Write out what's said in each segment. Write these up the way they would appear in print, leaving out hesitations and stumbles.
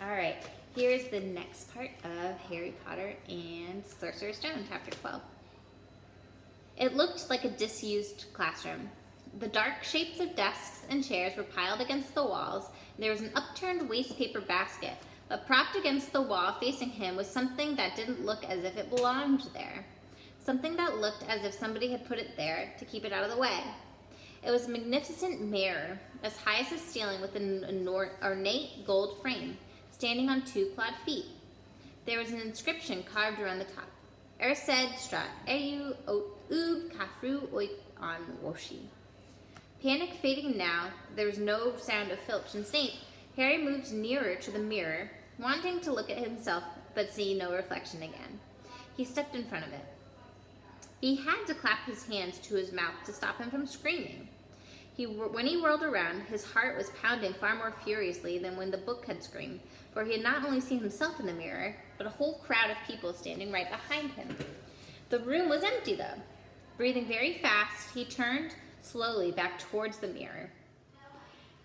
All right, here's the next part of Harry Potter and Sorcerer's Stone, chapter 12. It looked like a disused classroom. The dark shapes of desks and chairs were piled against the walls, and there was an upturned wastepaper basket, but propped against the wall facing him was something that didn't look as if it belonged there. Something that looked as if somebody had put it there to keep it out of the way. It was a magnificent mirror, as high as the ceiling with an ornate gold frame, standing on two clawed feet. There was an inscription carved around the top. Ersed strat eu ub kafru oik on woshi. Panic fading now, there was no sound of Filch and Snape. Harry moved nearer to the mirror, wanting to look at himself but see no reflection again. He stepped in front of it. He had to clap his hands to his mouth to stop him from screaming. When he whirled around, his heart was pounding far more furiously than when the book had screamed, for he had not only seen himself in the mirror, but a whole crowd of people standing right behind him. The room was empty, though. Breathing very fast, he turned slowly back towards the mirror.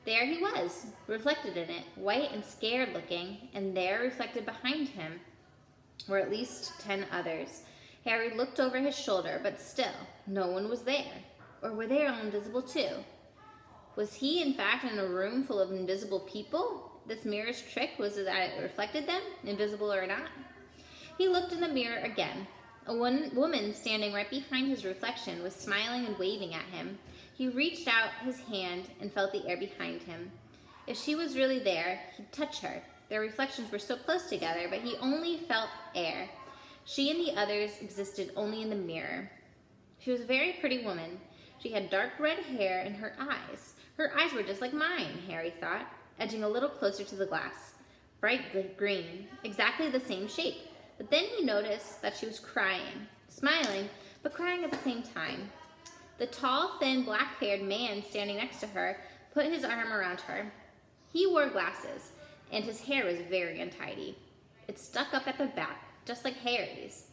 There he was, reflected in it, white and scared looking, and there, reflected behind him, were at least 10 others. Harry looked over his shoulder, but still, no one was there. Or were they all invisible too? Was he, in fact, in a room full of invisible people? This mirror's trick was that it reflected them, invisible or not. He looked in the mirror again. A woman standing right behind his reflection was smiling and waving at him. He reached out his hand and felt the air behind him. If she was really there, he'd touch her. Their reflections were so close together, but he only felt air. She and the others existed only in the mirror. She was a very pretty woman. She had dark red hair and her eyes. Her eyes were just like mine, Harry thought, edging a little closer to the glass. Bright green, exactly the same shape. But then he noticed that she was crying, smiling, but crying at the same time. The tall, thin, black-haired man standing next to her put his arm around her. He wore glasses, and his hair was very untidy. It stuck up at the back, just like Harry's.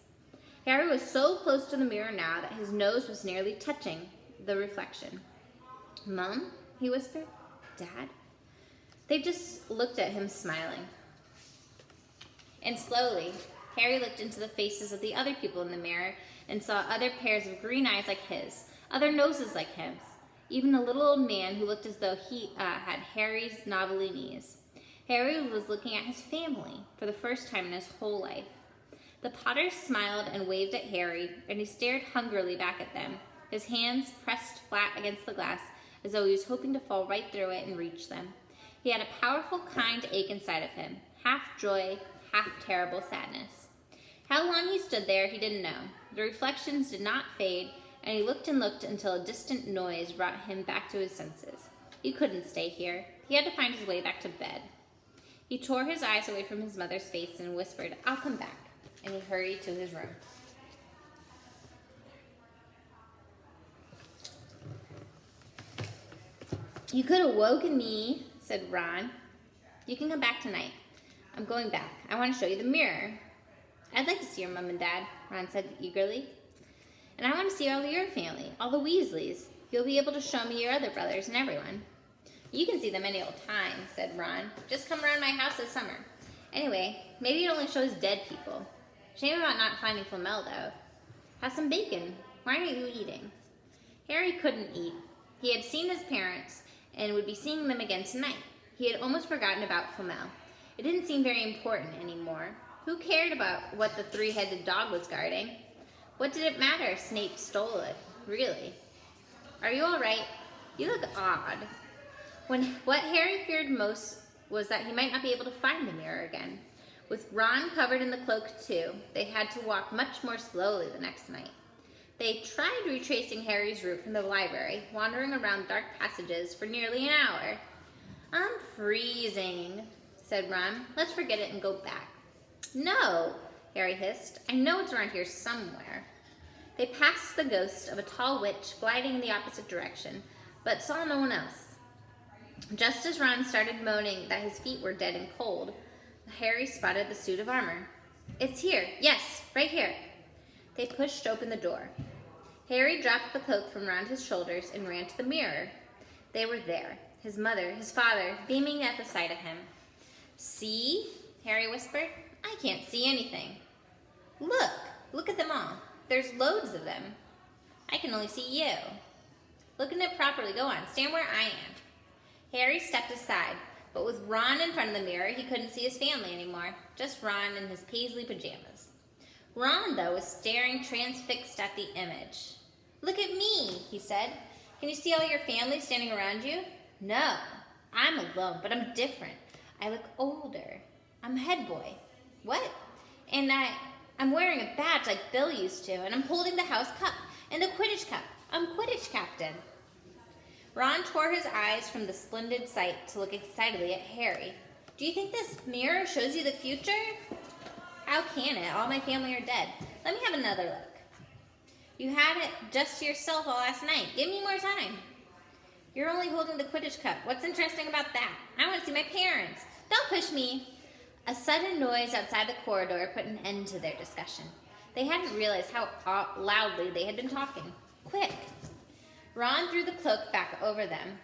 Harry was so close to the mirror now that his nose was nearly touching the reflection. "Mom?" he whispered. "Dad?" They just looked at him, smiling. And slowly, Harry looked into the faces of the other people in the mirror and saw other pairs of green eyes like his, other noses like his, even a little old man who looked as though he had Harry's knobbly knees. Harry was looking at his family for the first time in his whole life. The Potters smiled and waved at Harry, and he stared hungrily back at them, his hands pressed flat against the glass as though he was hoping to fall right through it and reach them. He had a powerful, kind ache inside of him, half joy, half terrible sadness. How long he stood there, he didn't know. The reflections did not fade, and he looked and looked until a distant noise brought him back to his senses. He couldn't stay here. He had to find his way back to bed. He tore his eyes away from his mother's face and whispered, "I'll come back," and he hurried to his room. "You could have woken me," said Ron. "You can come back tonight." "I'm going back. I want to show you the mirror." "I'd like to see your mom and dad," Ron said eagerly. "And I want to see all your family, all the Weasleys. You'll be able to show me your other brothers and everyone." "You can see them any old time," said Ron. "Just come around my house this summer. Anyway, maybe it only shows dead people. Shame about not finding Flamel, though. Have some bacon. Why aren't you eating?" Harry couldn't eat. He had seen his parents and would be seeing them again tonight. He had almost forgotten about Flamel. It didn't seem very important anymore. Who cared about what the three-headed dog was guarding? What did it matter if Snape stole it, really? "Are you all right? You look odd." What Harry feared most was that he might not be able to find the mirror again. With Ron covered in the cloak too, they had to walk much more slowly the next night. They tried retracing Harry's route from the library, wandering around dark passages for nearly an hour. "I'm freezing," said Ron. "Let's forget it and go back." "No," Harry hissed. "I know it's around here somewhere." They passed the ghost of a tall witch gliding in the opposite direction, but saw no one else. Just as Ron started moaning that his feet were dead and cold, Harry spotted the suit of armor. "It's here. Yes, right here." They pushed open the door. Harry dropped the cloak from around his shoulders and ran to the mirror. They were there, his mother, his father, beaming at the sight of him. See? Harry whispered. I can't see anything. Look at them all. There's loads of them. I can only see you. Look at it properly. Go on, stand where I am. Harry stepped aside, but with Ron in front of the mirror, he couldn't see his family anymore. Just Ron in his paisley pajamas. Ron, though, was staring transfixed at the image. Look at me, he said. Can you see all your family standing around you? No, I'm alone, but I'm different. I look older. I'm head boy. What? And I'm wearing a badge like Bill used to, and I'm holding the house cup and the Quidditch cup. I'm Quidditch captain. Ron tore his eyes from the splendid sight to look excitedly at Harry. Do you think this mirror shows you the future? How can it? All my family are dead. Let me have another look. You had it just to yourself all last night. Give me more time. You're only holding the Quidditch cup. What's interesting about that? I want to see my parents. Don't push me. A sudden noise outside the corridor put an end to their discussion. They hadn't realized how loudly they had been talking. Quick! Ron threw the cloak back over them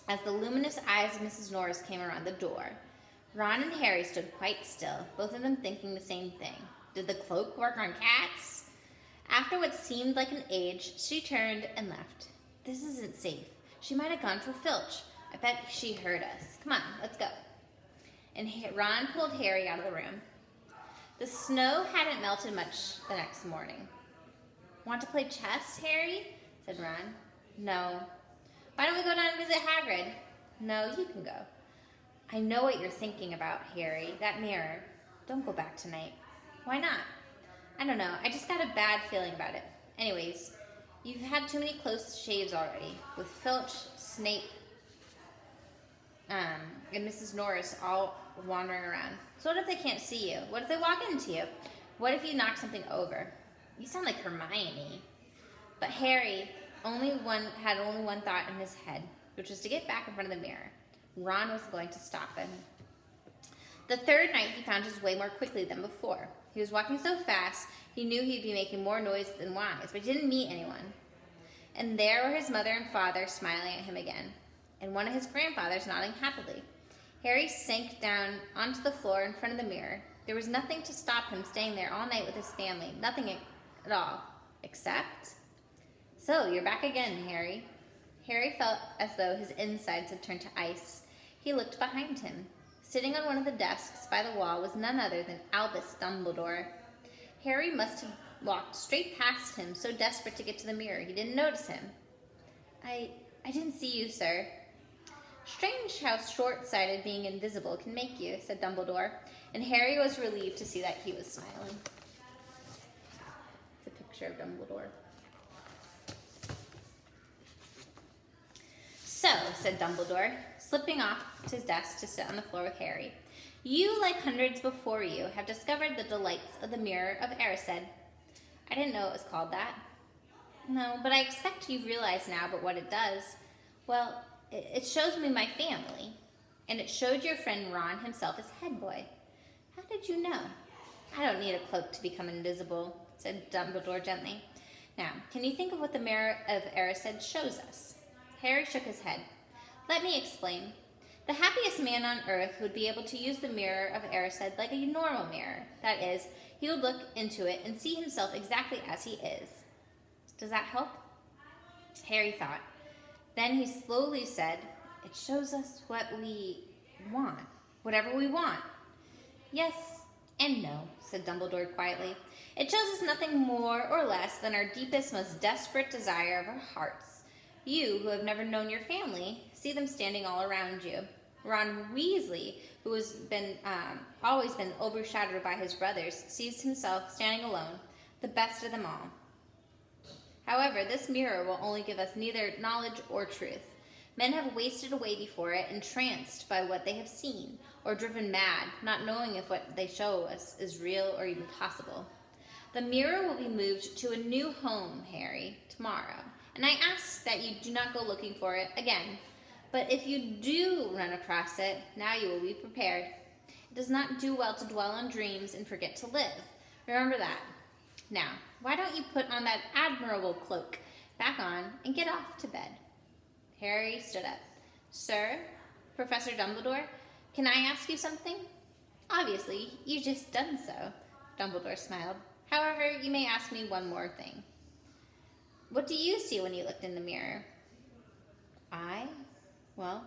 as the luminous eyes of Mrs. Norris came around the door. Ron and Harry stood quite still, both of them thinking the same thing. Did the cloak work on cats? After what seemed like an age, she turned and left. This isn't safe. She might have gone for Filch. I bet she heard us. Come on, let's go. And Ron pulled Harry out of the room. The snow hadn't melted much the next morning. Want to play chess, Harry? Said Ron. No. Why don't we go down and visit Hagrid? No, you can go. I know what you're thinking about, Harry. That mirror. Don't go back tonight. Why not? I don't know. I just got a bad feeling about it. Anyways, you've had too many close shaves already. With Filch, Snape, and Mrs. Norris all wandering around. So what if they can't see you? What if they walk into you? What if you knock something over? You sound like Hermione. But Harry had only one thought in his head, which was to get back in front of the mirror. Ron was going to stop him. The third night, he found his way more quickly than before. He was walking so fast, he knew he'd be making more noise than wise, but he didn't meet anyone. And there were his mother and father smiling at him again, and one of his grandfathers nodding happily. Harry sank down onto the floor in front of the mirror. There was nothing to stop him staying there all night with his family, nothing at all, except... So, you're back again, Harry. Harry felt as though his insides had turned to ice. He looked behind him. Sitting on one of the desks by the wall was none other than Albus Dumbledore. Harry must have walked straight past him, so desperate to get to the mirror he didn't notice him. I didn't see you, sir. Strange how short-sighted being invisible can make you, said Dumbledore, and Harry was relieved to see that he was smiling. It's a picture of Dumbledore. So, said Dumbledore, slipping off his desk to sit on the floor with Harry, you, like hundreds before you, have discovered the delights of the Mirror of Erised. I didn't know it was called that. No, but I expect you've realized now but what it does. Well, it shows me my family, and it showed your friend Ron himself as head boy. How did you know? I don't need a cloak to become invisible, said Dumbledore gently. Now, can you think of what the Mirror of Erised shows us? Harry shook his head. Let me explain. The happiest man on earth would be able to use the Mirror of Erised like a normal mirror. That is, he would look into it and see himself exactly as he is. Does that help? Harry thought. Then he slowly said, it shows us what we want, whatever we want. Yes and no, said Dumbledore quietly. It shows us nothing more or less than our deepest, most desperate desire of our hearts. You, who have never known your family, see them standing all around you. Ron Weasley, who has always been overshadowed by his brothers, sees himself standing alone, the best of them all. However, this mirror will only give us neither knowledge or truth. Men have wasted away before it, entranced by what they have seen, or driven mad, not knowing if what they show us is real or even possible. The mirror will be moved to a new home, Harry, tomorrow. And I ask that you do not go looking for it again. But if you do run across it, now you will be prepared. It does not do well to dwell on dreams and forget to live. Remember that. Now, why don't you put on that admirable cloak back on and get off to bed? Harry stood up. Sir, Professor Dumbledore, Can I ask you something? Obviously, you just done so, Dumbledore smiled. However, you may ask me one more thing. What do you see when you looked in the mirror? Well,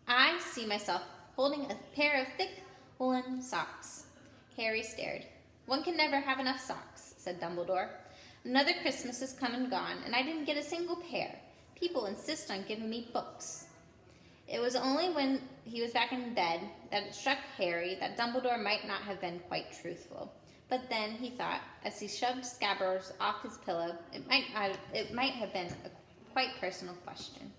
I see myself holding a pair of thick woolen socks. Harry stared. One can never have enough socks, said Dumbledore. Another Christmas has come and gone, and I didn't get a single pair. People insist on giving me books. It was only when he was back in bed that it struck Harry that Dumbledore might not have been quite truthful. But then he thought, as he shoved Scabbers off his pillow, it might have been a quite personal question.